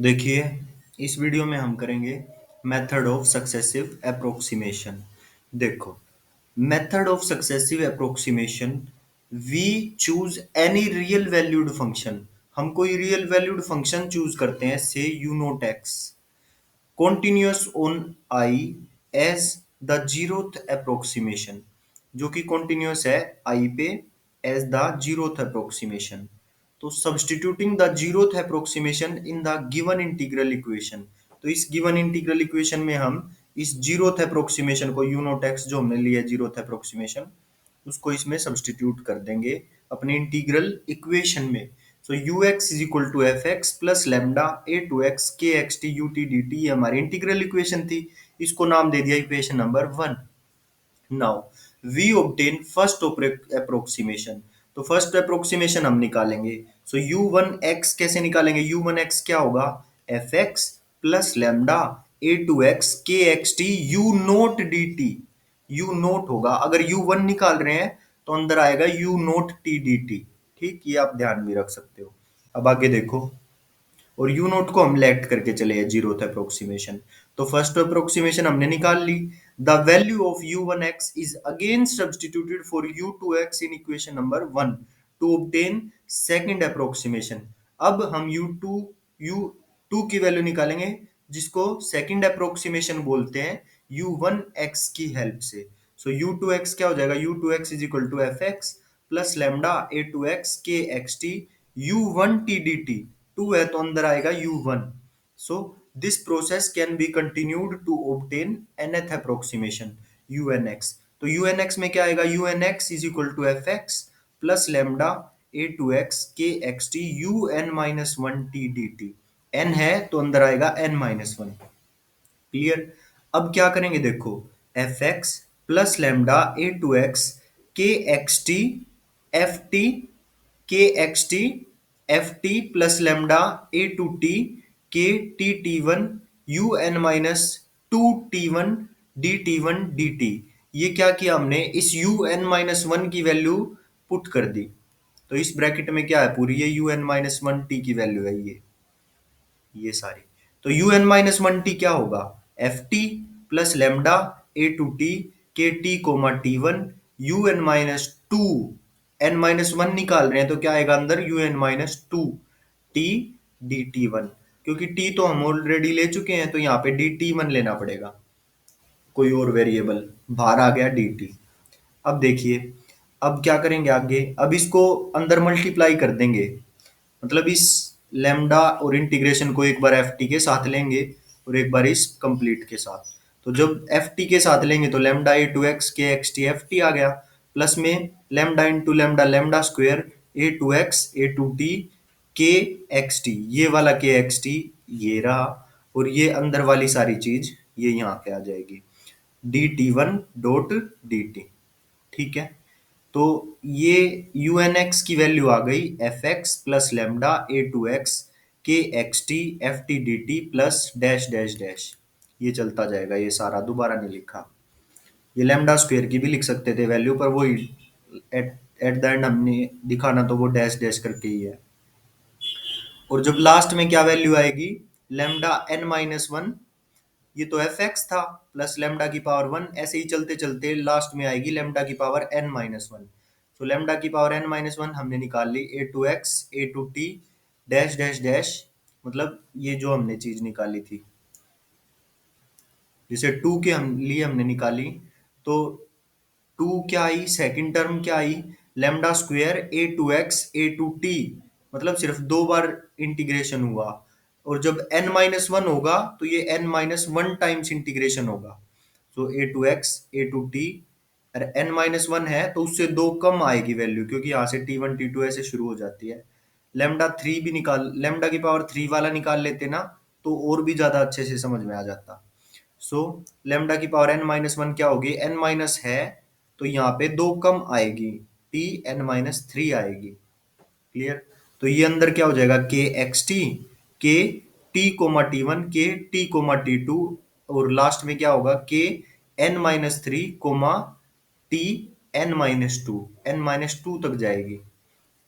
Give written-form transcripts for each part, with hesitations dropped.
देखिए, इस वीडियो में हम करेंगे मेथड ऑफ सक्सेसिव अप्रोक्सीमेशन। देखो, method of successive approximation, we choose any real valued function. हम कोई रियल वैल्यूड फंक्शन चूज करते हैं, say u naught x continuous on I as the zeroth approximation, जो कि continuous है I पे as the zeroth approximation। तो substituting the zeroth approximation in the given integral equation, तो इस given integral equation में हम इस zeroth approximation को u नॉट x जो हमने लिया zeroth approximation उसको इसमें सब्सटीट्यूट कर देंगे अपने इंटीग्रल इक्वेशन में। So u x is equal to f x plus lambda a to x के x t u t d t, ये हमारी इंटीग्रल इक्वेशन थी। इसको नाम दे दिया equation number 1। Now we obtain first approximation, तो फर्स्ट अप्रोक्सीमेशन हम निकालेंगे। सो यू वन एक्स कैसे निकालेंगे? यू वन एक्स क्या होगा? F x plus lambda a to x के x t u naught d t. U naught होगा, अगर यू वन निकाल रहे हैं तो अंदर आएगा you naught T d t. ठीक, ये आप ध्यान भी रख सकते हो। अब आगे देखो, और यू नोट को हम लेट करके चले हैं जीरोथ अप्रोक्सीमेशन। तो फर्स्ट अप्रोक्सीमेशन हमने निकाल ली। The value of u one x is again substituted for u two x in equation number 1 to obtain second approximation. अब हम यू टू की वैल्यू निकालेंगे, जिसको सेकंड अप्रोक्सीमेशन बोलते हैं यू वन एक्स की हेल्प से। सो यू टू एक्स क्या हो जाएगा? U two x is equal to f x plus lambda a to x के x t u one t d t. Two है तो अंदर आएगा u one. So this process can be continued to obtain nth approximation u n x. तो u n x में क्या आएगा? U n x is equal to f x plus lambda a to x के x t u n minus one t d t. N है तो अंदर आएगा N minus one. Clear? अब क्या करेंगे देखो, f x plus lambda a to x के एक्स टी एफ टी के x t f t plus lambda a to t k t t one u n minus two t one d t. ये क्या किया हमने? इस u n minus one की value put कर दी। तो इस ब्रैकेट में क्या है? पूरी ये u n minus one t की वैल्यू है ये सारी। तो u n minus one t क्या होगा? F t plus lambda a to t k t comma t one u n minus two. N minus one निकाल रहे हैं तो क्या आएगा अंदर? U n minus two t d t one. क्योंकि टी तो हम ऑलरेडी ले चुके हैं तो यहाँ पे डी टी वन लेना पड़ेगा, कोई और वेरिएबल बाहर आ गया डी टी। अब देखिए, अब क्या करेंगे आगे? अब इसको अंदर मल्टीप्लाई कर देंगे, मतलब इस लेमडा और इंटीग्रेशन को एक बार एफ टी के साथ लेंगे और एक बार इस कंप्लीट के साथ। तो जब एफ टी के साथ लेंगे तो लेमडा ए टू एक्स के एक्स टी एफ टी आ गया, प्लस में lambda into lambda lambda square a to x a to t के एक्स टी, ये वाला के एक्स टी ये रहा, और ये अंदर वाली सारी चीज ये यहाँ पे आ जाएगी d t one dot d t. ठीक है, तो ये यू एन एक्स की वैल्यू आ गई f x plus lambda a to x के x t f t d t plus dash dash dash. ये चलता जाएगा, ये सारा दोबारा नहीं लिखा। ये लेमडा स्क्वेयर की भी लिख सकते थे वैल्यू, पर वो एट एट द एंड हमने दिखाना तो वो डैश डैश करके ही है। और जब लास्ट में क्या वैल्यू आएगी? लेमडा एन माइनस वन, ये तो एफ एक्स था, प्लस लेमडा की पावर वन, ऐसे ही चलते चलते लास्ट में आएगी लेमडा की पावर एन माइनस वन। तो लेमडा की पावर एन माइनस वन हमने निकाल ली a to x a to t dash dash dash, मतलब ये जो हमने चीज निकाली थी, जैसे टू के हम लिए हमने निकाली, तो टू क्या आई? सेकंड टर्म क्या आई? Lambda square a to x a to t, मतलब सिर्फ दो बार इंटीग्रेशन हुआ। और जब n माइनस वन होगा तो ये n minus one times integration होगा। So a to x a to t, अरे n माइनस वन है तो उससे दो कम आएगी वैल्यू, क्योंकि यहाँ से टी वन टी टू ऐसे शुरू हो जाती है। लेमडा थ्री भी निकाल, लेमडा की पावर थ्री वाला निकाल लेते ना, तो और भी ज्यादा अच्छे से समझ में आ जाता। सो लेमडा की पावर एन माइनस वन क्या होगी? एन माइनस है तो यहाँ पे दो कम आएगी, टी एन माइनस थ्री आएगी। क्लियर? तो ये अंदर क्या हो जाएगा? K x t k t comma t one k t comma t two, और लास्ट में क्या होगा? K n minus three comma t n minus two तक जाएगी।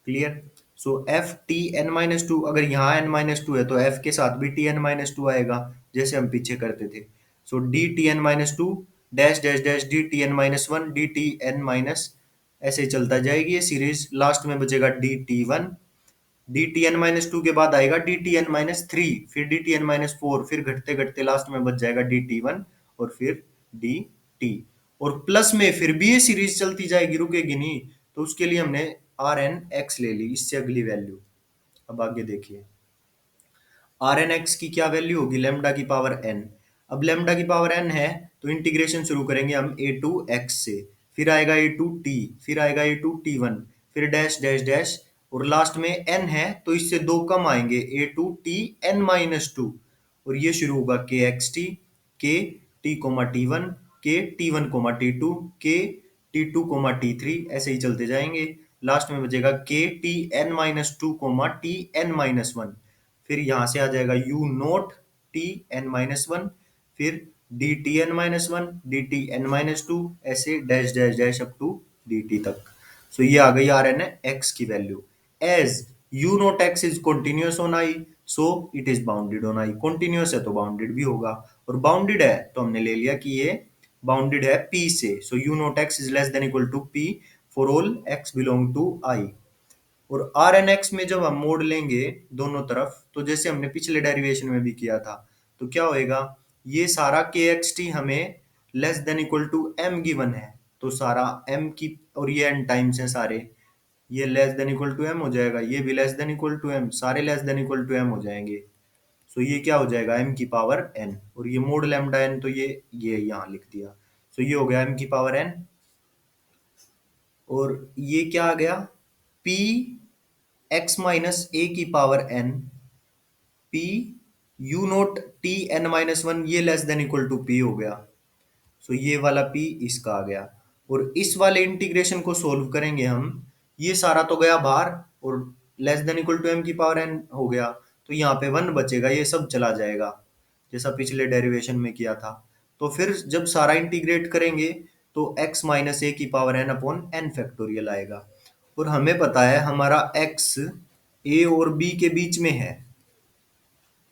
Clear? So f t n minus two, अगर यहाँ एन माइनस टू है तो एफ के साथ भी टी एन माइनस टू आएगा, जैसे हम पीछे करते थे। So d t n minus two dash dash dash d t n minus one d t n minus, ऐसे ही चलता जाएगी ये सीरीज। लास्ट में बचेगा d t one, d t n minus two के बाद आएगा d t n minus three, फिर d t n minus four, फिर घटते घटते लास्ट में बच जाएगा डी टी वन और फिर डी टी। और प्लस में फिर भी ये सीरीज चलती जाएगी, रुकेगी नहीं, तो उसके लिए हमने आर एन एक्स ले ली, इससे अगली वैल्यू। अब आगे देखिए, आर एन एक्स की क्या वैल्यू होगी, लेमडा की पावर एन। अब लेमडा की पावर एन है तो इंटीग्रेशन शुरू करेंगे हम ए टू एक्स से, फिर आएगा ए टू टी, फिर आएगा ए टू टी वन, फिर डैश डैश डैश, और लास्ट में एन है तो इससे दो कम आएंगे, a to t n minus two, और ये शुरू होगा k x t, k t comma t one, k t one comma t two, k t two comma t three, ऐसे ही चलते जाएंगे। लास्ट में बचेगा k t n minus two comma t n minus one, फिर यहाँ से आ जाएगा u naught t n minus one, फिर d t n minus one, d t n minus two, ऐसे dash dash dash up to d t तक। So ये आ गई आर एन एक्स की value. As u naught x is continuous on I, so it is bounded on I. Continuous है तो bounded भी होगा, और बाउंडेड है तो हमने ले लिया कि ये बाउंडेड है p से। So u naught x is less than equal to p for all x belong to i। और आर एन एक्स में जब हम मोड़ लेंगे दोनों तरफ, तो जैसे हमने पिछले डेरिवेशन में भी किया था, तो क्या होएगा, ये सारा के एक्स टी हमें less than equal to M given है, तो सारा एम की, और ये एन टाइम्स है सारे, ये less than equal to m हो जाएगा, ये भी less than equal to m, सारे less than equal to m हो जाएंगे। सो ये क्या हो जाएगा, एम की पावर एन, और ये मोड लैम्डा एन, तो ये यहाँ लिख दिया। सो ये हो गया एम की पावर एन, और ये क्या आ गया, पी एक्स माइनस ए की power n, p u naught t n minus one, ये less than equal to p हो गया। सो ये वाला पी इसका आ गया, और इस वाले इंटीग्रेशन को सोल्व करेंगे हम, ये सारा तो गया बाहर, और less than equal to M की पावर एन हो गया, तो यहाँ पे वन बचेगा, ये सब चला जाएगा जैसा पिछले डेरिवेशन में किया था। तो फिर जब सारा इंटीग्रेट करेंगे तो x माइनस ए की power n upon n factorial आएगा, और हमें पता है हमारा x a और b के बीच में है,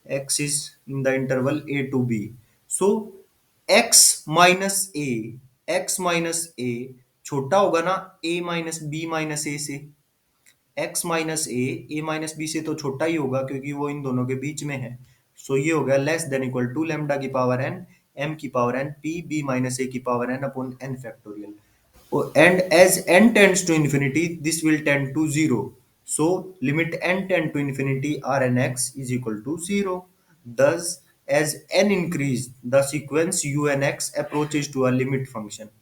x is in the interval a to b, so x minus a, x minus a छोटा होगा ना a minus b minus a से, x माइनस ए माइनस बी से तो छोटा ही होगा क्योंकि वो इन दोनों के बीच में है। सो ये हो गया less than equal to lambda की पावर एन एम की power n p b minus a की power n upon n factorial. And as n tends to infinity, this will tend to zero. So limit n tend to infinity Rn x is equal to zero. Thus, as n increase, the sequence unx approaches to a limit function.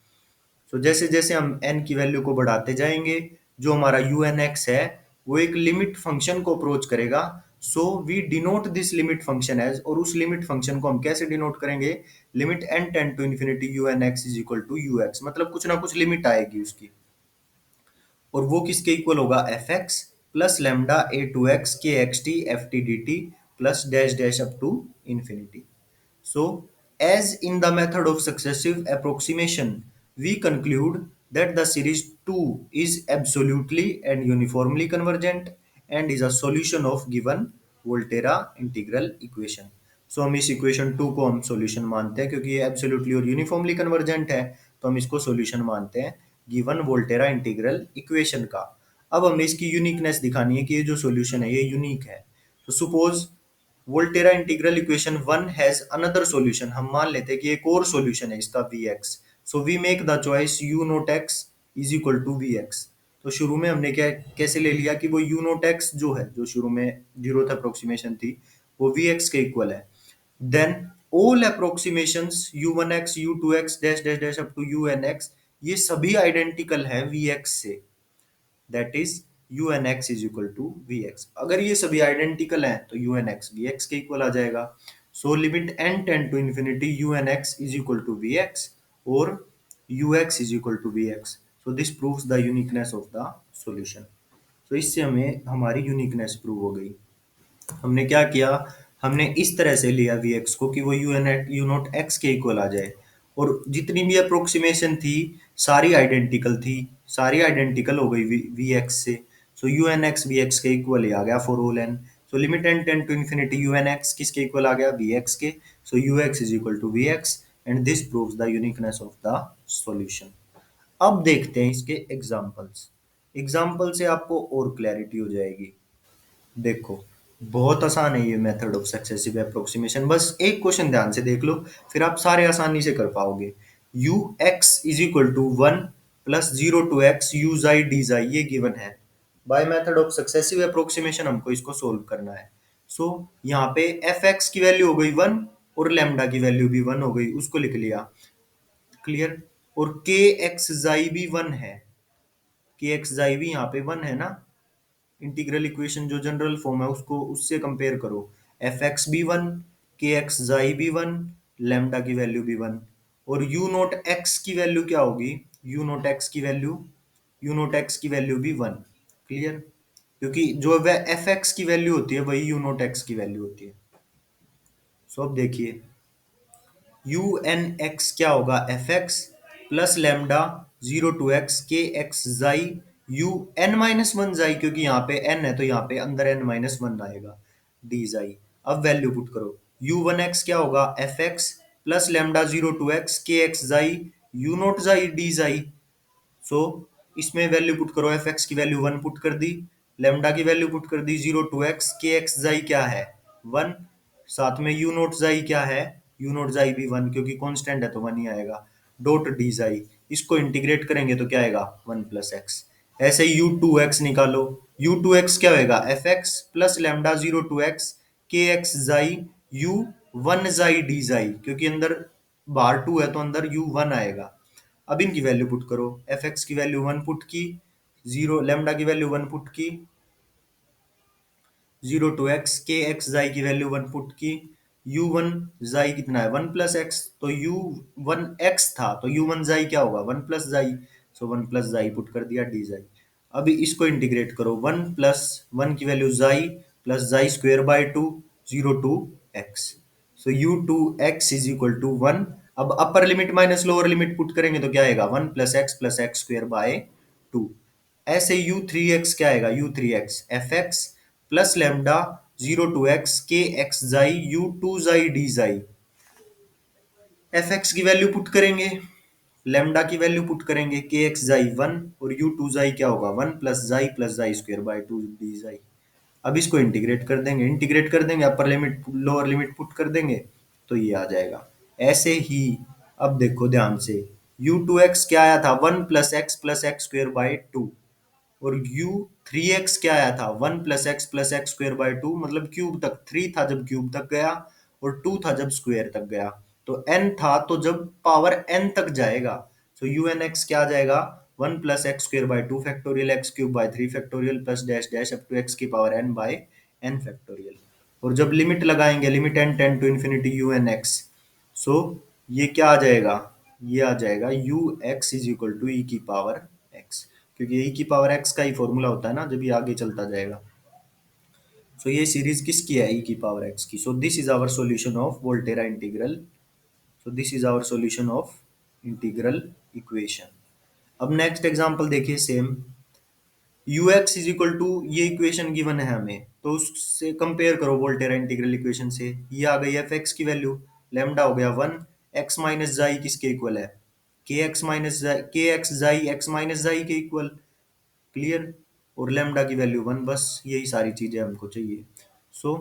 So जैसे जैसे हम n की value को बढ़ाते जाएंगे, जो हमारा unx है वो एक लिमिट फंक्शन को अप्रोच करेगा। So we denote this limit function as, और उस लिमिट फंक्शन को हम कैसे डिनोट करेंगे, limit n tend to infinity unx is equal to ux, मतलब कुछ ना कुछ लिमिट आएगी उसकी, और वो किसके इक्वल होगा, f x plus lambda a to x के x t f t d t plus dash dash up to infinity. So, as in the method of successive approximation, we conclude that the series 2 is absolutely and uniformly convergent and is a solution of given Volterra integral equation. So, हम इस equation 2 को हम solution मानते हैं क्योंकि ये absolutely और uniformly convergent है, तो हम इसको solution मानते हैं given Volterra integral equation का। अब हमने इसकी uniqueness दिखानी है कि ये जो solution है ये unique है। तो suppose Volterra integral equation one has another solution, हम मान लेते हैं कि एक और सॉल्यूशन है इसका v x, so we make the choice u naught x is equal to v x. तो शुरू में हमने क्या कैसे ले लिया कि वो यू नोट एक्स जो है, जो शुरू में जीरोथ अप्रोक्सीमेशन थी, वो वी एक्स के इक्वल है। Then all approximations u one x u two x dash dash dash up to u n x, ये सभी आइडेंटिकल हैं वी एक्स से, that is u n x is equal to v x. अगर ये सभी identical हैं तो u n x v x के इक्वल आ जाएगा। So limit n tend to infinity u n x is equal to v x और u x is equal to v x. So this proves the uniqueness of the solution. तो इससे हमें हमारी uniqueness prove हो गई। हमने क्या किया, हमने इस तरह से लिया वी एक्स को कि वो यू नॉट एक्स के इक्वल आ जाए, और जितनी भी अप्रोक्सीमेशन थी सारी आइडेंटिकल थी, सारी आइडेंटिकल हो गई वी एक्स से। So u n x v x के इक्वल ही आ गया for all n. So limit n tend to infinity u n x किसके इक्वल आ गया, वी एक्स के। So u x is equal to v x and this proves the uniqueness of the solution. अब देखते हैं इसके examples. Example से आपको और क्लैरिटी हो जाएगी। देखो बहुत आसान है ये मेथड ऑफ सक्सेसिव अप्रोक्सीमेशन, बस एक क्वेश्चन ध्यान से देख लो, फिर आप सारे आसानी से कर पाओगे। U x is equal to one plus zero to x u y d y, ये गिवन है। By method of successive approximation हमको इसको सोल्व करना है। सो यहाँ पे एफ एक्स की वैल्यू हो गई वन और लेमडा की वैल्यू भी वन हो गई, उसको लिख लिया, क्लियर। और के एक्स जाई भी वन है, के एक्स जाई भी यहाँ पे वन है ना। इंटीग्रल इक्वेशन जो जनरल फॉर्म है उसको उससे कंपेयर करो। एफ एक्स भी वन, के एक्स जाई भी वन, लेमडा की वैल्यू भी वन। और यू नोट एक्स की वैल्यू क्या होगी, यू नोट एक्स की वैल्यू, यू नोट एक्स की वैल्यू भी वन, क्लियर। क्योंकि जो वह एफ एक्स की वैल्यू होती है वही यू नोट एक्स की वैल्यू होती है। सो अब देखिए यू एन एक्स क्या होगा, f x plus lambda zero to x के x y u n minus one y, क्योंकि यहाँ पे एन है तो यहाँ पे अंदर एन माइनस वन आएगा, डी जाई। अब वैल्यू पुट करो, यू वन एक्स क्या होगा, f x plus lambda zero to x के x y u naught y d जाई। सो इसमें वैल्यू पुट करो, एफ एक्स की वैल्यू वन पुट कर दी, लेमडा की वैल्यू पुट कर दी जीरो टू एक्स, के एक्स जाई क्या है वन, साथ में यू नोट जाई क्या है, यू नोट जाई भी वन, क्योंकि कांस्टेंट है तो वन ही आएगा, डॉट डी जाई। इसको इंटीग्रेट करेंगे तो क्या आएगा, वन प्लस एक्स। ऐसे यू टू एक्स निकालो, यू टू एक्स क्या होगा, f x plus lambda zero to x के एक्स जाई यू वन जाई डी जाई, क्योंकि अंदर बाहर टू है तो अंदर यू वन आएगा। अब इनकी वैल्यू पुट करो, एफ एक्स की वैल्यू वन पुट की, जीरो लेमडा की वैल्यू वन पुट की, जीरो टू एक्स के एक्स जाई की वैल्यू वन पुट की, यू वन जाई कितना है वन प्लस एक्स, तो यू वन एक्स था तो यू वन जाई क्या होगा one plus xi, so one plus xi put कर दिया डी जाई। अभी इसको इंटीग्रेट करो, वन प्लस वन की value xi plus xi square by two zero to x, so u two x is equal to one. अब upper limit minus lower limit put करेंगे तो क्या आएगा, one plus x square by two. ऐसे u three x क्या आएगा, u three x f x plus lambda zero to x के x y you to जाई डी जाई। एफ एक्स की वैल्यू पुट करेंगे, लेमडा की वैल्यू पुट करेंगे, के एक्स जाई वन और यू टू जाई क्या होगा one plus xi square by to D y. अब इसको इंटीग्रेट कर देंगे, इंटीग्रेट कर देंगे, upper limit lower limit put कर देंगे तो ये आ जाएगा। ऐसे ही अब देखो ध्यान से, यू टू एक्स क्या आया था, one plus x square by to, और u थ्री एक्स क्या आया था, one plus x square by to, मतलब क्यूब तक, थ्री था जब क्यूब तक गया और टू था जब स्क्वेयर तक गया, तो n था तो जब पावर n तक जाएगा, तो यू एन एक्स क्या आ जाएगा, one plus x square by two factorial x cube by three factorial plus dash dash up to x की power n by n factorial. और जब लिमिट लगाएंगे, limit n tends to infinity u n x, so ये क्या आ जाएगा, ये आ जाएगा u x is equal to e की पावर एक्स, क्योंकि e की पावर x का ही फॉर्मूला होता है ना जब ये आगे चलता जाएगा। सो ये सीरीज किसकी है, e की पावर x की। So this is our solution of Volterra integral, so this is our solution of integral equation. अब नेक्स्ट एग्जांपल देखिए same, u x is equal to, ये इक्वेशन गिवन है हमें तो उससे कंपेयर करो वोल्टेरा इंटीग्रल इक्वेशन से। ये आ गई एफ एक्स की वैल्यू, लेमडा हो गया वन, एक्स माइनस जाई किसके इक्वल है, k x minus k x xi x minus xi के इक्वल, क्लियर। और लेमडा की वैल्यू वन, बस यही सारी चीजें हमको चाहिए। So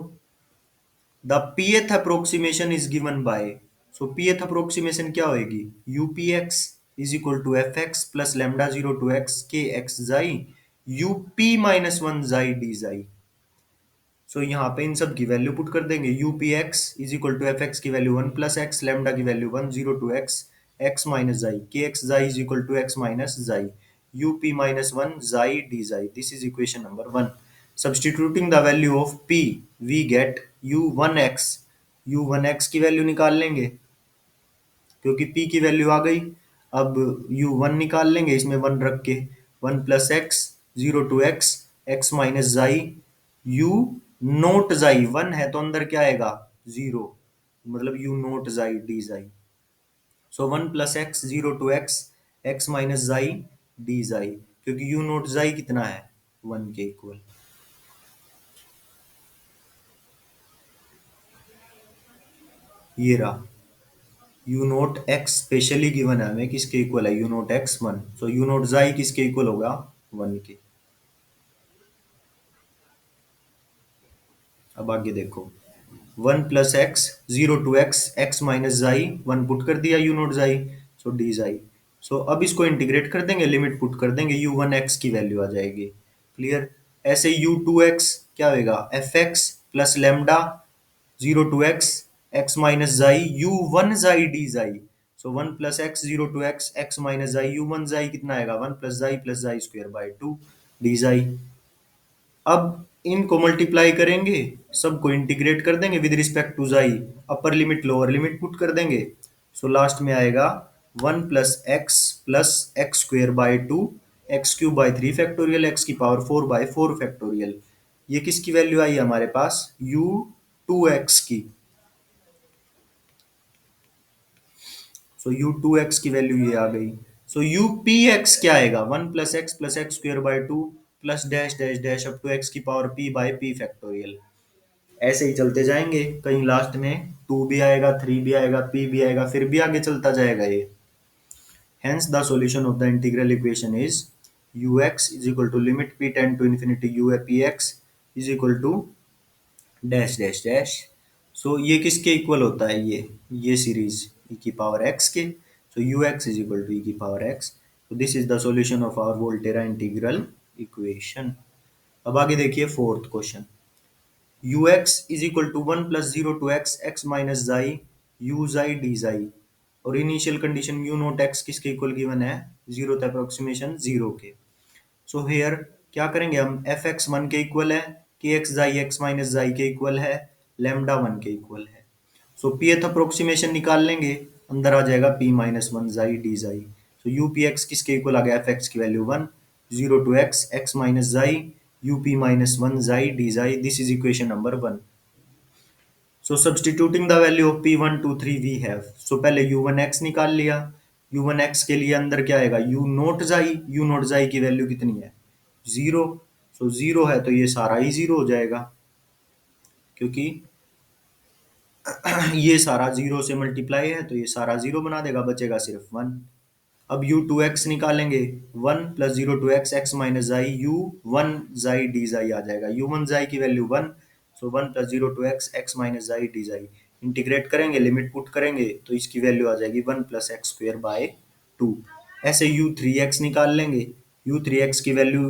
the pth approximation is given by, so pth approximation क्या होगी, u p x is equal to f x plus lambda zero to x के x xi u p minus one जाई डी जाई। सो यहाँ पे इन सब की वैल्यू पुट कर देंगे, u p x is equal to f x की value one plus x, lambda की value one zero to x x minus xi, के x xi is equal to x minus xi u p minus one जाई d xi. This is equation number one. Substituting the value of p we get u one x, u one x की value निकाल लेंगे क्योंकि p की value आ गई। अब you one निकाल लेंगे इसमें वन रख के, one plus x zero to x x minus y u naught y, one है तो अंदर क्या आएगा जीरो, मतलब यू नोट जाई डी जाई। So one plus x zero to x x minus y d y, क्योंकि यू नोट जाई कितना है 1 के इक्वल। ये रहा you naught x specially given है हमें किसके इक्वल है, you naught x 1, so you naught जाई किसके इक्वल होगा, 1 के। अब आगे देखो, 1 + x, 0 to x, x minus जाई, 1 पुट कर दिया यू नोट जाई, सो डी जाई। सो अब इसको इंटीग्रेट कर देंगे, लिमिट पुट कर देंगे, u1x की वैल्यू आ जाएगी। क्लियर। ऐसे u2x क्या होगा, fx plus lambda 0 to x, x minus जाई, u1 जाई डी जाई। सो 1 + x 0 to x, x minus जाई, u1 जाई कितना आएगा, 1 + जाई स्क्वायर बाय 2 डी जाई। अब इनको मल्टीप्लाई करेंगे, सबको इंटीग्रेट कर देंगे विद रिस्पेक्ट टू जाई, upper limit lower limit put कर देंगे। सो लास्ट में आएगा 1 + x + x² by 2, x³ by 3 factorial, x⁴/4 factorial. ये किसकी वैल्यू आई हमारे पास, u2x की। सो u2x की वैल्यू ये आ गई। सो upx क्या आएगा, 1 + x + x² by 2 plus dash dash dash up to x⁴p/p factorial. ऐसे ही चलते जाएंगे, कहीं लास्ट में 2 भी आएगा, 3 भी आएगा, p भी आएगा, फिर भी आगे चलता जाएगा ये। Hence the solution of the integral equation is ux is equal to limit p tend to infinity u px is equal to dash dash dash. So ये किसके इक्वल होता है, ये सीरीज e की पावर x के। So ux is equal to e की power x। So this is the solution of our Volterra integral equation. अब आगे देखिए fourth question, ux is equal to 1 + 0 to x, x minus xi, u xi d xi. और initial condition u nought x किसके equal given है, zero approximation 0 के। So here क्या करेंगे हम, एफ एक्स 1 के इक्वल है, k x xi x minus xi के इक्वल है, लेमडा 1 के इक्वल है। सो पीएथ अप्रोक्सीमेशन निकाल लेंगे, अंदर आ जाएगा p - 1 जाई डी जाई। सो यू पी एक्स किसके इक्वल आ गया, एफ एक्स की value 1, 0 to x, x minus xi, up - 1 xi d xi. This is equation number 1। So substituting the value of p1 2 3 we have, so पहले u1x निकाल लिया, u1x के लिए अंदर क्या आएगा, u नोट जाई की वैल्यू कितनी है, 0। सो 0 है तो ये सारा ही 0 हो जाएगा, क्योंकि ये सारा 0 से मल्टीप्लाई है तो ये सारा 0 बना देगा, बचेगा सिर्फ 1। अब u2x निकालेंगे, 1 + 0 to x, x माइनस जाई, u1 जाई डी जाई आ जाएगा, u1 जाई की value 1। So 1 + 0 to x, x minus y d जाई। इंटीग्रेट करेंगे, लिमिट पुट करेंगे तो इसकी वैल्यू आ जाएगी 1 + x² बाय 2। ऐसे u3x निकाल लेंगे, u3x की वैल्यू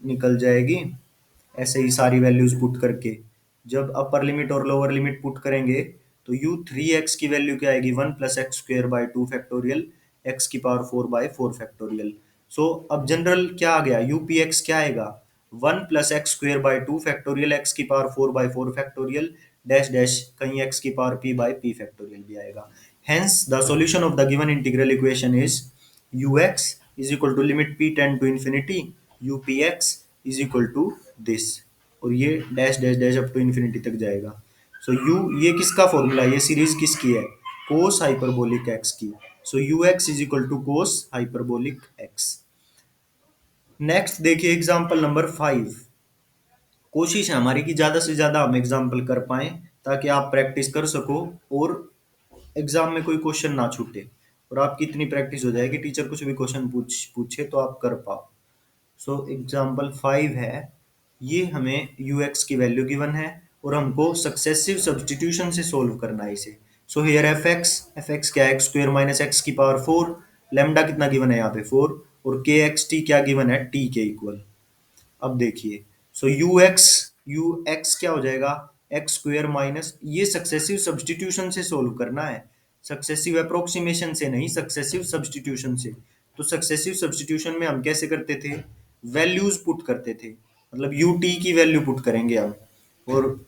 निकल जाएगी, ऐसे ही सारी वैल्यूज पुट करके। जब अपर लिमिट और लोअर लिमिट पुट करेंगे तो u3x की वैल्यू क्या आएगी, 1 + x² by 2 factorial, x⁴/4 factorial. सो अब जनरल क्या आ गया, यूपीएक्स क्या आएगा, 1 + x² by 2 factorial, x⁴/4 factorial, dash dash कहीं x⁴p/p फैक्टोरियल भी आएगा। Hence the solution of the given integral equation is ux is equal to limit p tend to infinity, upx is equal to this, और ये dash dash dash up to infinity तक जाएगा। So you, ये किसका formula है, ये series किसकी है, कोस हाइपरबोलिक एक्स की। So u x is equal to cos hyperbolic x. Next देखिए एग्जाम्पल नंबर 5। कोशिश है हमारी कि ज्यादा से ज्यादा हम एग्जाम्पल कर पाए, ताकि आप प्रैक्टिस कर सको और एग्जाम में कोई क्वेश्चन ना छूटे, और आपकी इतनी प्रैक्टिस हो जाए कि टीचर कुछ भी क्वेश्चन पूछे तो आप कर पाओ। सो एग्जाम्पल 5 है, ये हमें ux की वैल्यू गिवन है और हमको सक्सेसिव सब्सटीट्यूशन से सोल्व करना है इसे। सो हियर एफ एक्स क्या है, x² - x⁴, लेमडा कितना गिवन है यहाँ पे 4, और के एक्स टी क्या गिवन है, t के इक्वल। अब देखिए, सो यू एक्स क्या हो जाएगा, x² माइनस, ये सक्सेसिव सब्सटीट्यूशन से सोल्व करना है, सक्सेसिव अप्रोक्सीमेशन से नहीं, सक्सेसिव सब्सटीट्यूशन से। तो सक्सेसिव सब्सटीट्यूशन में हम कैसे करते थे, वैल्यूज पुट करते थे, मतलब यू टी की वैल्यू पुट करेंगे हम, और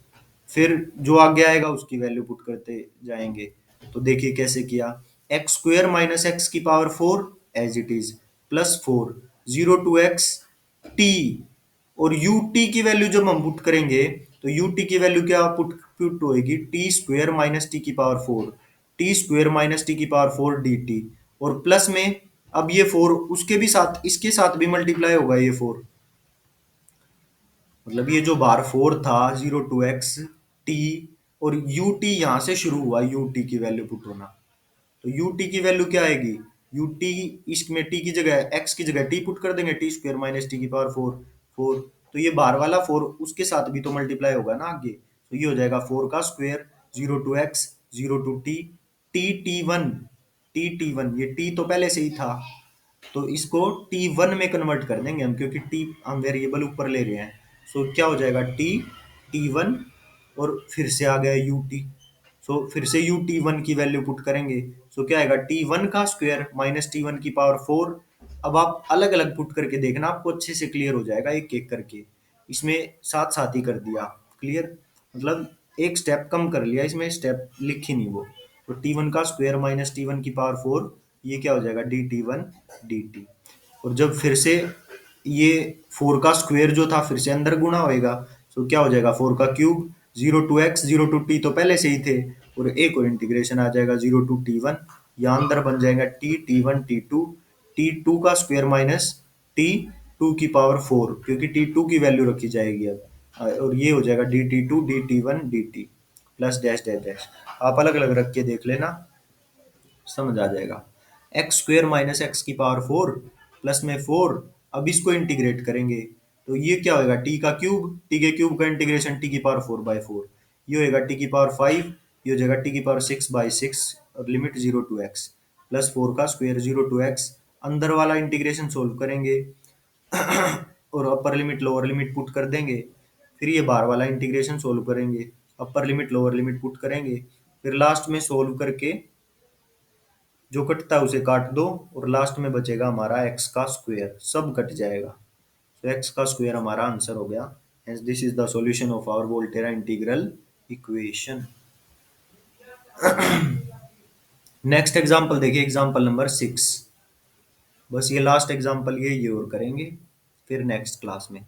फिर जो आगे आएगा उसकी वैल्यू पुट करते जाएंगे। तो देखिए कैसे किया, x² - x⁴ as it is, +4, 0 to x t, और यू टी की वैल्यू जब हम पुट करेंगे तो यू टी की वैल्यू क्या पुट पुट होएगी, t² - t⁴, t² - t⁴ dt, और प्लस में अब ये 4 उसके भी साथ, इसके साथ भी मल्टीप्लाई होगा ये 4, मतलब ये जो बार फोर था 0 to x टी, और यू टी यहाँ से शुरू हुआ यू टी की वैल्यू पुट होना। तो यू टी की वैल्यू क्या आएगी, यू टी, इसमें टी की जगह एक्स की जगह टी पुट कर देंगे, टी स्क्वायर माइनस टी की पावर फोर। फोर, तो ये बाहर वाला फोर उसके साथ भी तो मल्टीप्लाई होगा ना आगे, तो ये हो जाएगा फोर का square, 0 to x, 0 to t, T t one, T t one, ये टी तो पहले से ही था, तो इसको टी वन में कन्वर्ट कर देंगे हम, क्योंकि टी हम वेरिएबल ऊपर ले रहे हैं। सो क्या हो जाएगा टी, टी वन, और फिर से आ गया यू टी। सो फिर से यू टी वन की वैल्यू पुट करेंगे। सो क्या आएगा, टी वन का स्क्वायर माइनस टी वन की पावर फोर। अब आप अलग अलग पुट करके देखना, आपको अच्छे से क्लियर हो जाएगा एक एक करके। इसमें साथ साथ ही कर दिया क्लियर, मतलब एक स्टेप कम कर लिया, इसमें स्टेप लिखी नहीं वो। तो टी वन का स्क्वायर माइनस टी वन की पावर फोर, ये क्या हो जाएगा d t one d T. और जब फिर से ये फोर का स्क्वायर जो था फिर से अंदर गुणा होएगा, तो क्या हो जाएगा फोर का cube, 0 to x 0 to t तो पहले से ही थे, और एक और इंटीग्रेशन आ जाएगा 0 to t1, यहाँ अंदर बन जाएगा t t one t two का स्क्वायर माइनस टी टू की पावर फोर, क्योंकि टी टू की वैल्यू रखी जाएगी अब। और ये हो जाएगा d t one d t plus dash dash dash. आप अलग अलग रख के देख लेना, समझ आ जाएगा। एक्स स्क्वेयर माइनस एक्स की पावर फोर, प्लस में फोर, अब इसको इंटीग्रेट करेंगे, तो ये क्या होगा टी का क्यूब, टी के क्यूब का इंटीग्रेशन टी की पावर फोर बाई फोर, ये होएगा टी की पावर फाइव, ये हो जाएगा टी की पावर सिक्स बाई सिक्स, और limit 0 to x, plus four का स्क्वेयर 0 to x, अंदर वाला इंटीग्रेशन सोल्व करेंगे और upper limit lower limit put कर देंगे। फिर ये बाहर वाला इंटीग्रेशन सोल्व करेंगे, upper limit lower limit put करेंगे, फिर लास्ट में सोल्व करके जो कटता है उसे काट दो, और लास्ट में बचेगा हमारा एक्स का स्क्वायर, सब कट जाएगा। तो एक्स का स्क्वायर हमारा आंसर हो गया। Hence this is the solution of our Volterra integral equation. Next example देखिए, एग्जांपल नंबर 6। बस ये लास्ट एग्जांपल ये और करेंगे फिर नेक्स्ट क्लास में।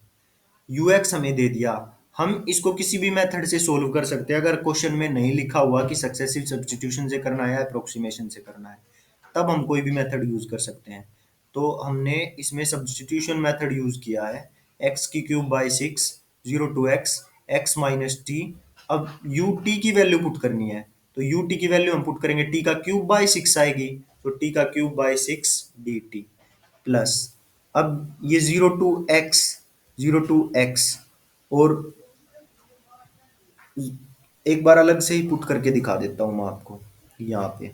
यूएक्स हमें दे दिया, हम इसको किसी भी मेथड से सोल्व कर सकते हैं, अगर क्वेश्चन में नहीं लिखा हुआ कि सक्सेसिव सब्स्टिट्यूशन से करना है या अप्रोक्सीमेशन से करना है, तब हम कोई भी मेथड यूज कर सकते हैं। तो हमने इसमें सब्स्टिट्यूशन मेथड यूज किया है, एक्स की cube by six, 0 to x, x minus T. अब यू टी की वैल्यू पुट करनी है, तो यू टी की वैल्यू हम पुट करेंगे, टी का क्यूब बाई सिक्स आएगी, तो टी का cube by six D t, plus अब ये 0 to x, 0 to x, और एक बार अलग से ही पुट करके दिखा देता हूं मैं आपको यहाँ पे।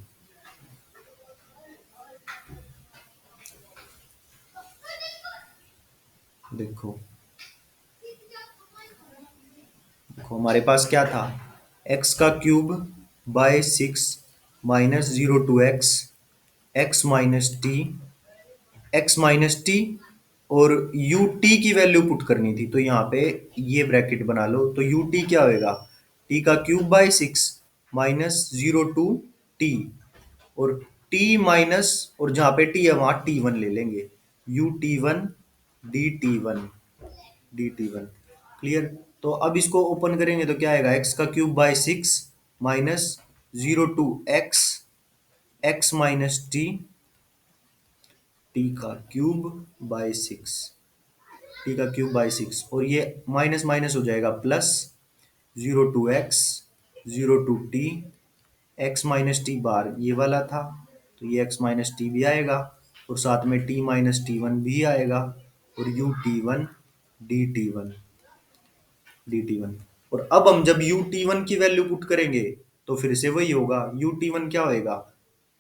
देखो, देखो हमारे पास क्या था, एक्स का cube by six minus 0 to x, x minus T, x minus T, और यू टी की वैल्यू पुट करनी थी, तो यहाँ पे ये ब्रैकेट बना लो, तो यू टी क्या होएगा, टी का cube by six minus 0 to t, और टी माइनस, और जहाँ पे टी है वहां टी वन ले लेंगे, U T one d t one, d t one clear. तो अब इसको ओपन करेंगे तो क्या आएगा, एक्स का cube by six minus 0 to x, x minus T, T का क्यूब बाय सिक्स, टी का क्यूब बाय सिक्स, और ये माइनस माइनस हो जाएगा plus, 0 to x, 0 to t, x minus T bar ये वाला था, तो ये एक्स माइनस टी भी आएगा, और साथ में टी माइनस टी वन भी आएगा, और u T one d t one, d t one. और अब हम जब यू टी वन की वैल्यू पुट करेंगे, तो फिर से वही होगा, यू टी वन क्या होएगा,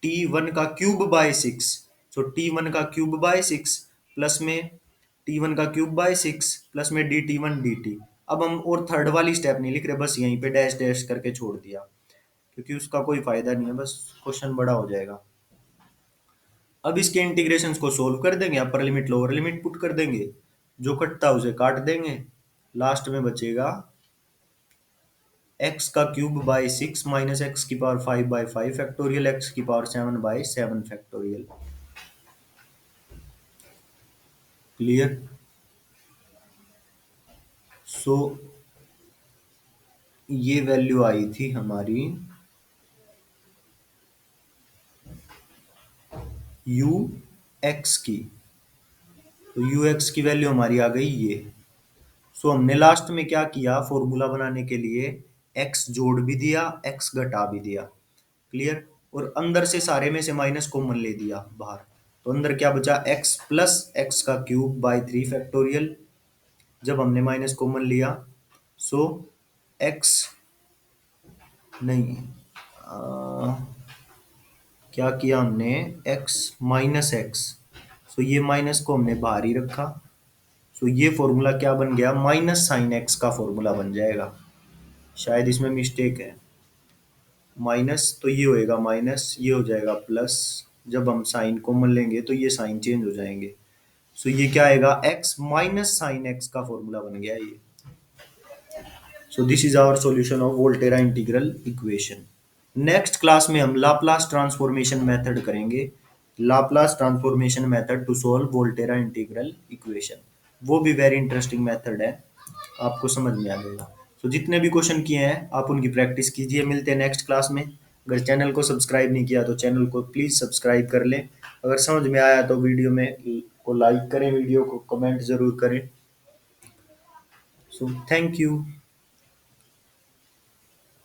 टी वन का cube by six, so T one का क्यूब बाय सिक्स, प्लस में टी वन का क्यूब बाय सिक्स, प्लस में D t one d T. अब हम और थर्ड वाली स्टेप नहीं लिख रहे, बस यहीं पे डैश डैश करके छोड़ दिया, क्योंकि उसका कोई फायदा नहीं है, बस क्वेश्चन बड़ा हो जाएगा। अब इसके इंटीग्रेशंस को सोल्व कर देंगे, upper limit lower limit put कर देंगे, जो कटता है उसे काट देंगे, लास्ट में बचेगा एक्स का cube by six minus x की power five by five factorial, x की power seven by seven factorial. Clear. So ये वैल्यू आई थी हमारी यू एक्स की, तो यू एक्स की वैल्यू हमारी आ गई ये। सो हमने लास्ट में क्या किया, फॉर्मूला बनाने के लिए एक्स जोड़ भी दिया, एक्स घटा भी दिया। क्लियर। और अंदर से सारे में से माइनस कॉमन ले दिया बाहर, तो अंदर क्या बचा, एक्स प्लस एक्स का क्यूब बाई 3 फैक्टोरियल। जब हमने माइनस कॉमन लिया, सो एक्स नहीं, क्या किया हमने, एक्स माइनस एक्स, सो ये माइनस को हमने बाहर ही रखा। सो ये फॉर्मूला क्या बन गया, माइनस साइन एक्स का फॉर्मूला बन जाएगा। शायद इसमें मिस्टेक है, माइनस तो ये होएगा माइनस, ये हो जाएगा प्लस। जब हम साइन कॉमन लेंगे तो ये साइन चेंज हो जाएंगे। सो ये क्या आएगा, एक्स माइनस साइन एक्स का फॉर्मूला बन गया ये। So this is our solution of Volterra integral equation. Next class में हम लाप्लास ट्रांसफॉर्मेशन मेथड करेंगे, Laplace transformation method to solve Volterra integral equation. वो भी वेरी इंटरेस्टिंग मेथड है, आपको समझ में आ जाएगा। तो जितने भी क्वेश्चन किए हैं आप उनकी प्रैक्टिस कीजिए। मिलते हैं नेक्स्ट क्लास में। अगर चैनल को सब्सक्राइब नहीं किया तो चैनल को प्लीज़ सब्सक्राइब कर लें। अगर समझ में आया तो वीडियो में को लाइक करें, वीडियो को कमेंट ज़रूर करें। So thank you.